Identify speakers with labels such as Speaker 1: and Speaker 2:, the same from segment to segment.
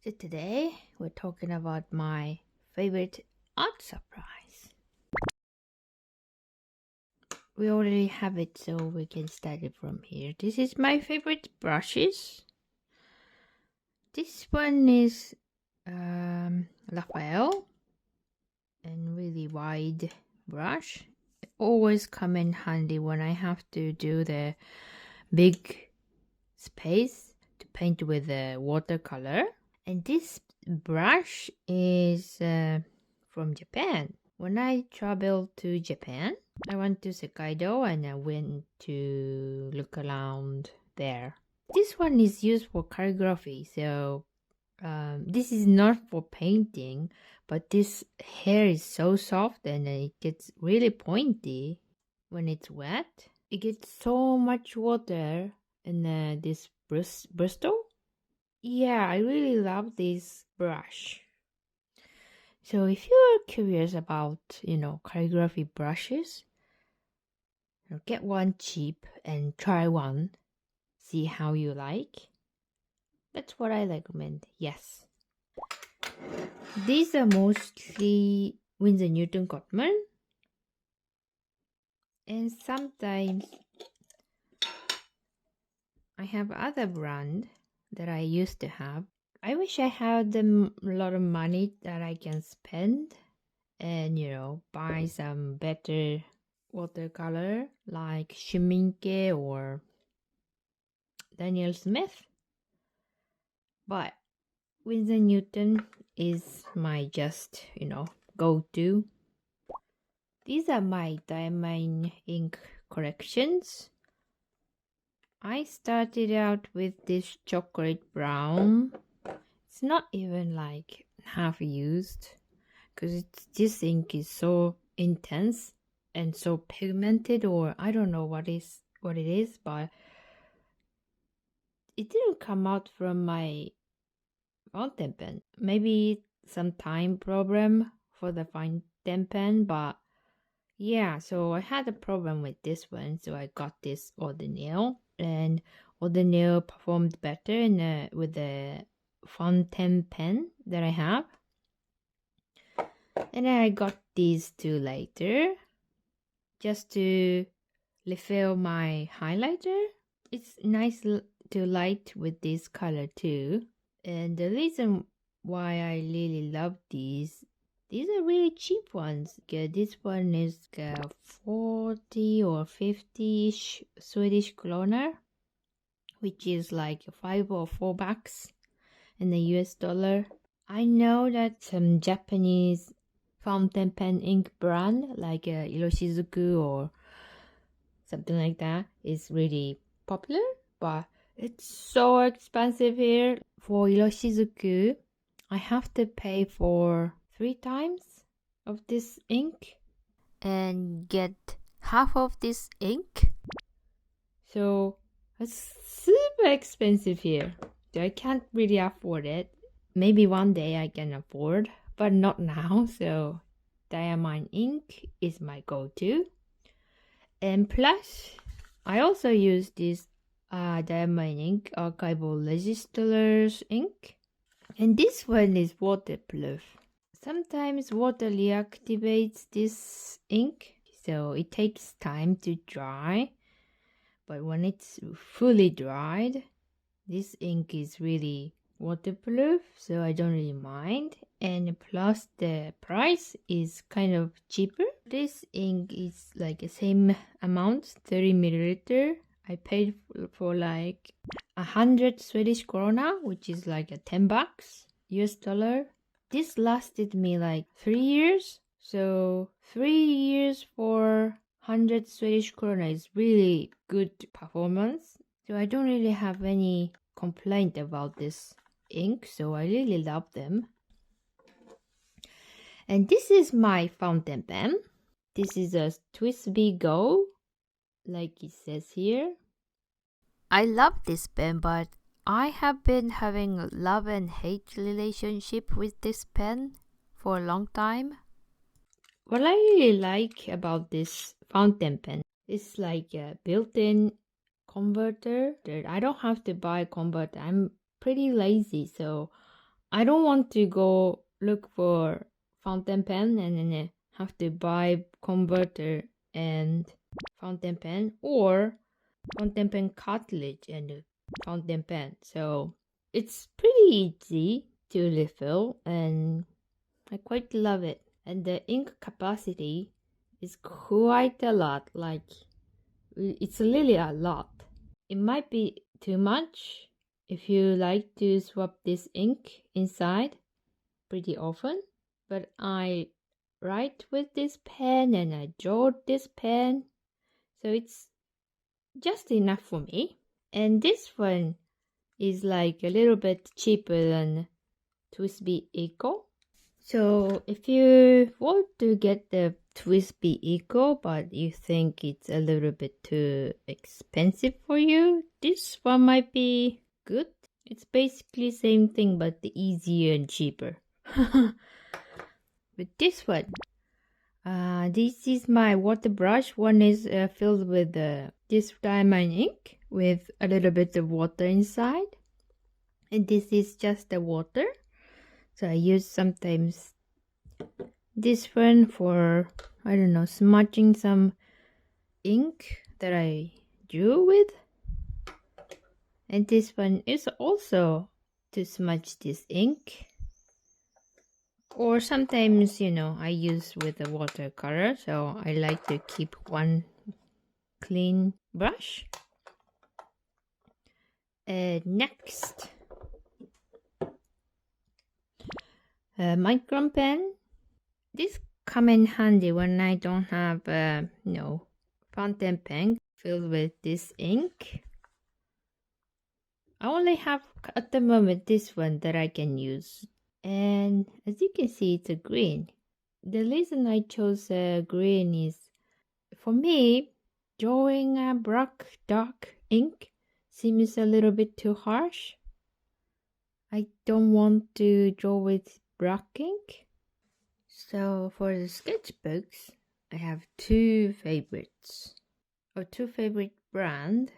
Speaker 1: So today we're talking about my favorite art supplies. We already have it, so we can start it from here. This is my favorite brushes. This one is Raphaël, and really wide brush. It always come in handy when I have to do the big space to paint with the watercolor. And this brush is from Japan. When I traveled to Japan, I went to Hokkaido and I went to look around there. This one is used for calligraphy, so this is not for painting, but this hair is so soft and it gets really pointy when it's wet. It gets so much water in this bristle. Yeah, I really love this brush. So if you're curious about, calligraphy brushes, get one cheap and try one. See how you like. That's what I recommend, yes. These are mostly Winsor&Newton Cotman. And sometimes I have other brand that I used to have. I wish I had a lot of money that I can spend and, buy some better watercolor like Schminke or Daniel Smith. But Winsor&Newton is my just, go-to. These are my Diamine ink collections. I started out with this chocolate brown. It's not even like half used because this ink is so intense and so pigmented, or I don't know what it is, but it didn't come out from my fountain pen. Maybe some time problem for the fountain pen, but yeah, so I had a problem with this one, so I got this eau de nail, and eau de nail performed better with the fountain pen that I have. And then I got these two later just to refill my highlighter. It's nice to light with this color too. And the reason why I really love these are really cheap ones. This one is 40 or 50 Swedish kroner, which is like $5 or $4 in the US dollar. I know that some Japanese fountain pen ink brand like Iroshizuku or something like that is really popular, but it's so expensive here. For Iroshizuku, I have to pay for 3 times of this ink and get half of this ink. So it's super expensive here. So I can't really afford it. Maybe one day I can afford, but not now. So Diamine ink is my go-to. And plus, I also use this Diamine ink, Archival registrars ink. And this one is waterproof. Sometimes water reactivates this ink, so it takes time to dry. But when it's fully dried, this ink is really waterproof, so I don't really mind. And plus the price is kind of cheaper. This ink is like the same amount, 30 milliliter. I paid for like 100 Swedish krona, which is like a $10 US dollar. This lasted me like 3 years. So 3 years for 100 Swedish krona is really good performance. So I don't really have any complaint about this ink. So I really love them. And this is my fountain pen. This is a TWSBI Go, like it says here. I love this pen, but I have been having a love and hate relationship with this pen for a long time. What I really like about this fountain pen is like a built-in converter. I don't have to buy a converter. I'm pretty lazy, so I don't want to go look for fountain pen and then have to buy converter and fountain pen, or fountain pen cartridge and fountain pen. So it's pretty easy to refill and I quite love it. And the ink capacity is quite a lot, like it's really a lot. It might be too much if you like to swap this ink inside pretty often, but I write with this pen and I draw this pen, so it's just enough for me. And this one is like a little bit cheaper than TWSBI Eco. So if you want to get the TWSBI Eco but you think it's a little bit too expensive for you, this one might be good. It's basically same thing but easier and cheaper. With this one, this is my water brush. One is filled with this Diamine ink with a little bit of water inside, and this is just the water. So I use sometimes this one for, I don't know, smudging some ink that I drew with, and this one is also to smudge this ink. Or sometimes, you know, I use with the watercolor, so I like to keep one clean brush. Next, Micron pen. This come in handy when I don't have, fountain pen filled with this ink. I only have at the moment this one that I can use. And as you can see, it's a green. The reason I chose green is, for me, drawing a black dark ink seems a little bit too harsh. I don't want to draw with black ink. So for the sketchbooks, I have two favorites, or two favorite brand.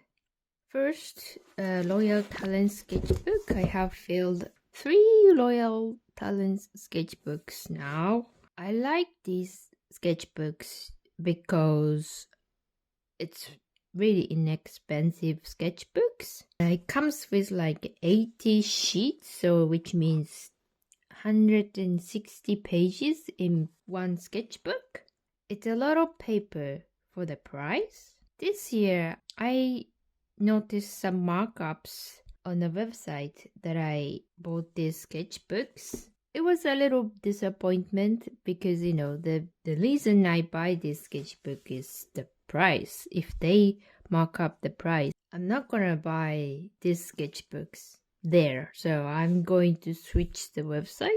Speaker 1: First, Loyal Talens sketchbook. I have filled 3 Loyal Talens sketchbooks now. I like these sketchbooks because it's really inexpensive sketchbooks. It comes with like 80 sheets, so which means 160 pages in one sketchbook. It's a lot of paper for the price. This year, I noticed some markups on the website that I bought these sketchbooks. It was a little disappointment because, you know, the reason I buy this sketchbook is the price. If they mark up the price, I'm not gonna buy these sketchbooks there. So I'm going to switch the website.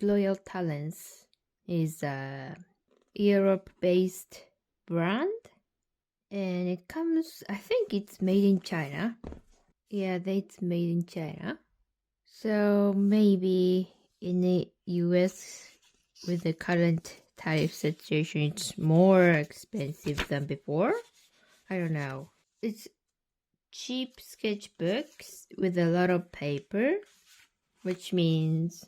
Speaker 1: Loyal Talens is a Europe-based brand. And it comes, I think it's made in China. Yeah, it's made in China. So maybe in the US, with the current tariff situation, it's more expensive than before. I don't know. It's cheap sketchbooks with a lot of paper, which means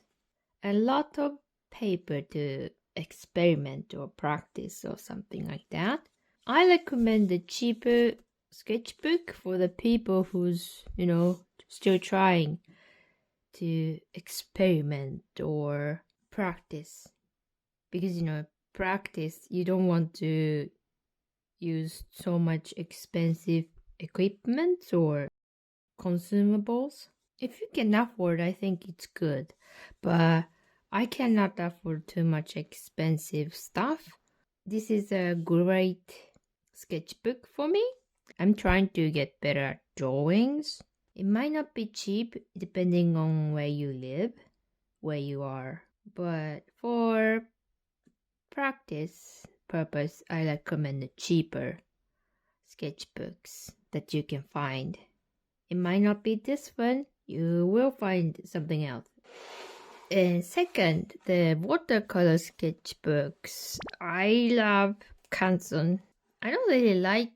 Speaker 1: a lot of paper to experiment or practice or something like that. I recommend the cheaper sketchbook for the people who's, you know, still trying to experiment or practice. Because, you know, practice, you don't want to use so much expensive equipment or consumables. If you can afford, I think it's good. But I cannot afford too much expensive stuff. This is a great sketchbook for me. I'm trying to get better at drawings. It might not be cheap depending on where you live, where you are. But for practice purpose, I recommend the cheaper sketchbooks that you can find. It might not be this one. You will find something else. And second, the watercolor sketchbooks. I love Canson. I don't really like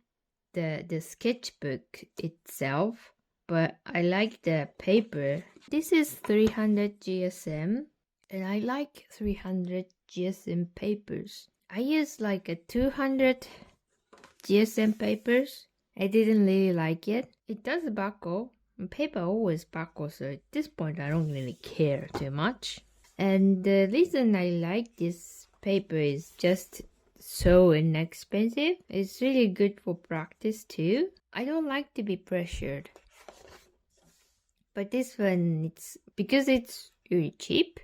Speaker 1: the sketchbook itself, but I like the paper. This is 300 GSM, and I like 300 GSM papers. I use like a 200 GSM papers. I didn't really like it. It does buckle. Paper always buckles, so at this point I don't really care too much. And the reason I like this paper is just so inexpensive. It's really good for practice too. I don't like to be pressured. But this one, it's because it's really cheap.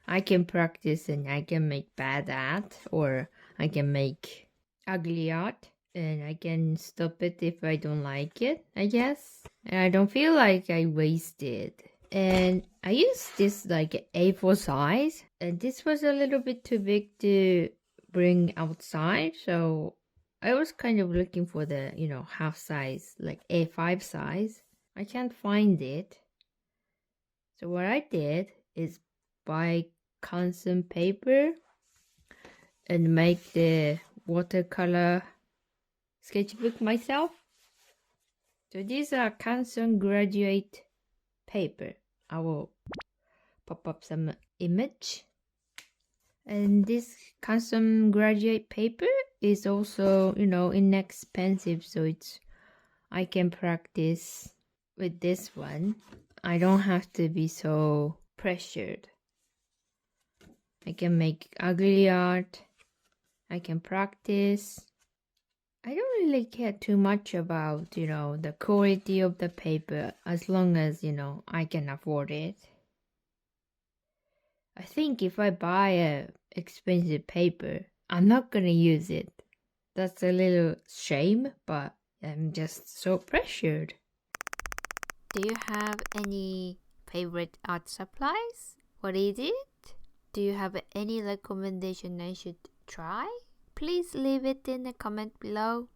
Speaker 1: I can practice and I can make bad art, or I can make ugly art, and I can stop it if I don't like it, I guess. And I don't feel like I wasted. And I used this like A4 size, and this was a little bit too big to bring outside, so I was kind of looking for the, half size, like A5 size. I can't find it. So what I did is buy Canson paper and make the watercolor sketchbook myself. So these are Canson graduate paper. I will pop up some image. And this Canson graduate paper is also, inexpensive, so I can practice with this one. I don't have to be so pressured. I can make ugly art. I can practice. I don't really care too much about, the quality of the paper, as long as, I can afford it. I think if I buy a expensive paper, I'm not gonna use it. That's a little shame, but I'm just so pressured.
Speaker 2: Do you have any favorite art supplies? What is it? Do you have any recommendation I should try? Please leave it in the comment below.